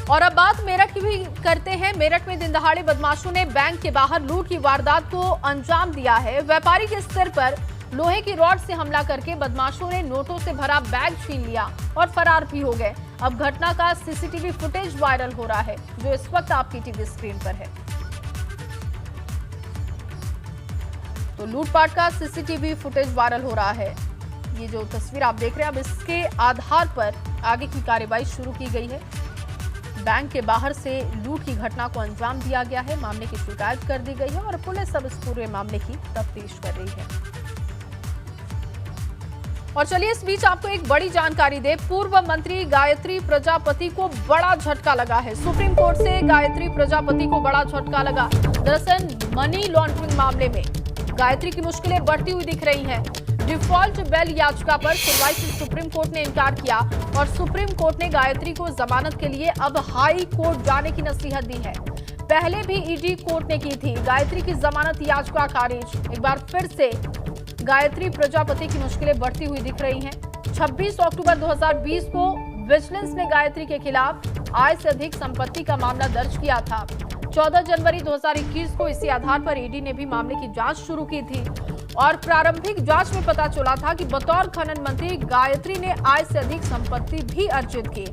और अब बात मेरठ की भी करते हैं। मेरठ में दिन दहाड़े बदमाशों ने बैंक के बाहर लूट की वारदात को अंजाम दिया है। व्यापारी के सिर पर लोहे की रॉड से हमला करके बदमाशों ने नोटों से भरा बैग छीन लिया और फरार भी हो गए। अब घटना का सीसीटीवी फुटेज वायरल हो रहा है, जो इस वक्त आपकी टीवी स्क्रीन पर है। तो लूटपाट का सीसीटीवी फुटेज वायरल हो रहा है। ये जो तस्वीर आप देख रहे हैं, अब इसके आधार पर आगे की कार्रवाई शुरू की गई है। बैंक के बाहर से लूट की घटना को अंजाम दिया गया है। मामले की शिकायत कर दी गई है और पुलिस अब इस पूरे मामले की तफ्तीश कर रही है। और चलिए इस बीच आपको एक बड़ी जानकारी दे। पूर्व मंत्री गायत्री प्रजापति को बड़ा झटका लगा है। सुप्रीम कोर्ट से गायत्री प्रजापति को बड़ा झटका लगा। दरअसल मनी लॉन्ड्रिंग मामले में गायत्री की मुश्किलें बढ़ती हुई दिख रही हैं। डिफॉल्ट बेल याचिका पर सुनवाई से सुप्रीम कोर्ट ने इनकार किया और सुप्रीम कोर्ट ने गायत्री को जमानत के लिए अब हाई कोर्ट जाने की नसीहत दी है। पहले भी ईडी कोर्ट ने की थी गायत्री की जमानत याचिका खारिज। एक बार फिर से गायत्री प्रजापति की मुश्किलें बढ़ती हुई दिख रही हैं। 26 अक्टूबर 2020 को विजिलेंस ने गायत्री के खिलाफ आय से अधिक संपत्ति का मामला दर्ज किया था। 14 जनवरी 2021 को इसी आधार पर ईडी ने भी मामले की जांच शुरू की थी और प्रारंभिक जांच में पता चला था कि बतौर खनन मंत्री गायत्री ने आय से अधिक संपत्ति भी अर्जित की।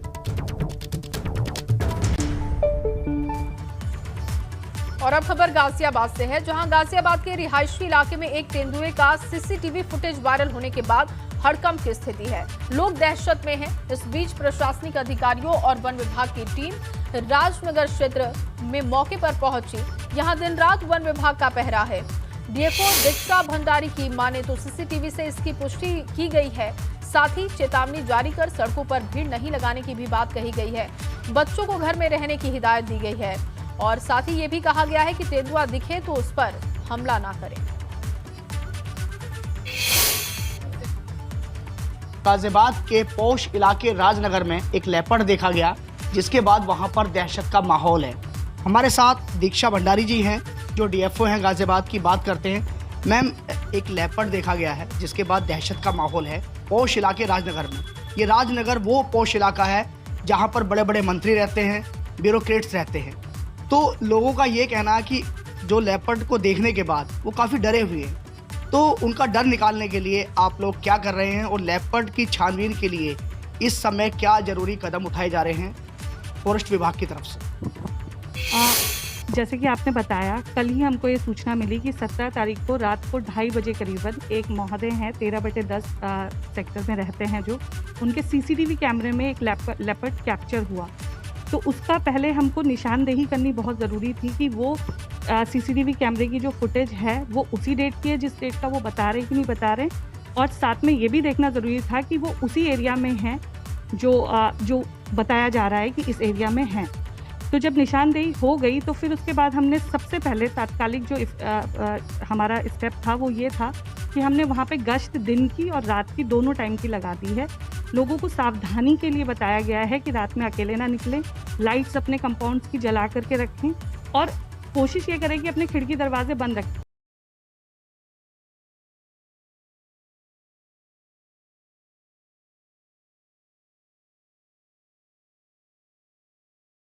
और अब खबर गाजियाबाद से है, जहां गाजियाबाद के रिहायशी इलाके में एक तेंदुए का सीसीटीवी फुटेज वायरल होने के बाद हड़कंप की स्थिति है। लोग दहशत में हैं। इस बीच प्रशासनिक अधिकारियों और वन विभाग की टीम राजनगर क्षेत्र में मौके पर पहुंची। यहां दिन रात वन विभाग का पहरा है। डीएफओ दीक्षा भंडारी की माने तो सीसीटीवी से इसकी पुष्टि की गई है। साथ ही चेतावनी जारी कर सड़कों पर भीड़ नहीं लगाने की भी बात कही गई है। बच्चों को घर में रहने की हिदायत दी गई है और साथ ही ये भी कहा गया है कि तेंदुआ दिखे तो उस पर हमला ना करें। गाजियाबाद के पोश इलाके राजनगर में एक लेपर्ड देखा गया, जिसके बाद वहां पर दहशत का माहौल है। हमारे साथ दीक्षा भंडारी जी हैं, जो डीएफओ हैं गाजियाबाद की। बात करते हैं मैम, एक लेपर्ड देखा गया है जिसके बाद दहशत का माहौल है पोश इलाके राजनगर में। ये राजनगर वो पोश इलाका है जहां पर बड़े बड़े मंत्री रहते हैं, ब्यूरोक्रेट्स रहते हैं। तो लोगों का ये कहना है कि जो लेपर्ड को देखने के बाद वो काफ़ी डरे हुए हैं। तो उनका डर निकालने के लिए आप लोग क्या कर रहे हैं और लेपर्ड की छानबीन के लिए इस समय क्या ज़रूरी कदम उठाए जा रहे हैं फॉरेस्ट विभाग की तरफ से? जैसे कि आपने बताया, कल ही हमको ये सूचना मिली कि 17 तारीख को रात को 2:30 बजे करीबन एक महोदय हैं 13/10 सेक्टर में रहते हैं, जो उनके सीसीटीवी कैमरे में एक लेपर्ड कैप्चर हुआ। तो उसका पहले हमको निशानदेही करनी बहुत ज़रूरी थी कि वो सीसीटीवी कैमरे की जो फुटेज है वो उसी डेट की है जिस डेट का वो बता रहे कि नहीं बता रहे, और साथ में ये भी देखना ज़रूरी था कि वो उसी एरिया में हैं जो बताया जा रहा है कि इस एरिया में हैं। तो जब निशानदेही हो गई तो फिर उसके बाद हमने सबसे पहले तात्कालिक जो हमारा स्टेप था वो ये था कि हमने वहाँ पे गश्त दिन की और रात की दोनों टाइम की लगा दी है। लोगों को सावधानी के लिए बताया गया है कि रात में अकेले ना निकलें, लाइट्स अपने कंपाउंड्स की जला करके रखें और कोशिश ये करें कि अपने खिड़की दरवाजे बंद रखें।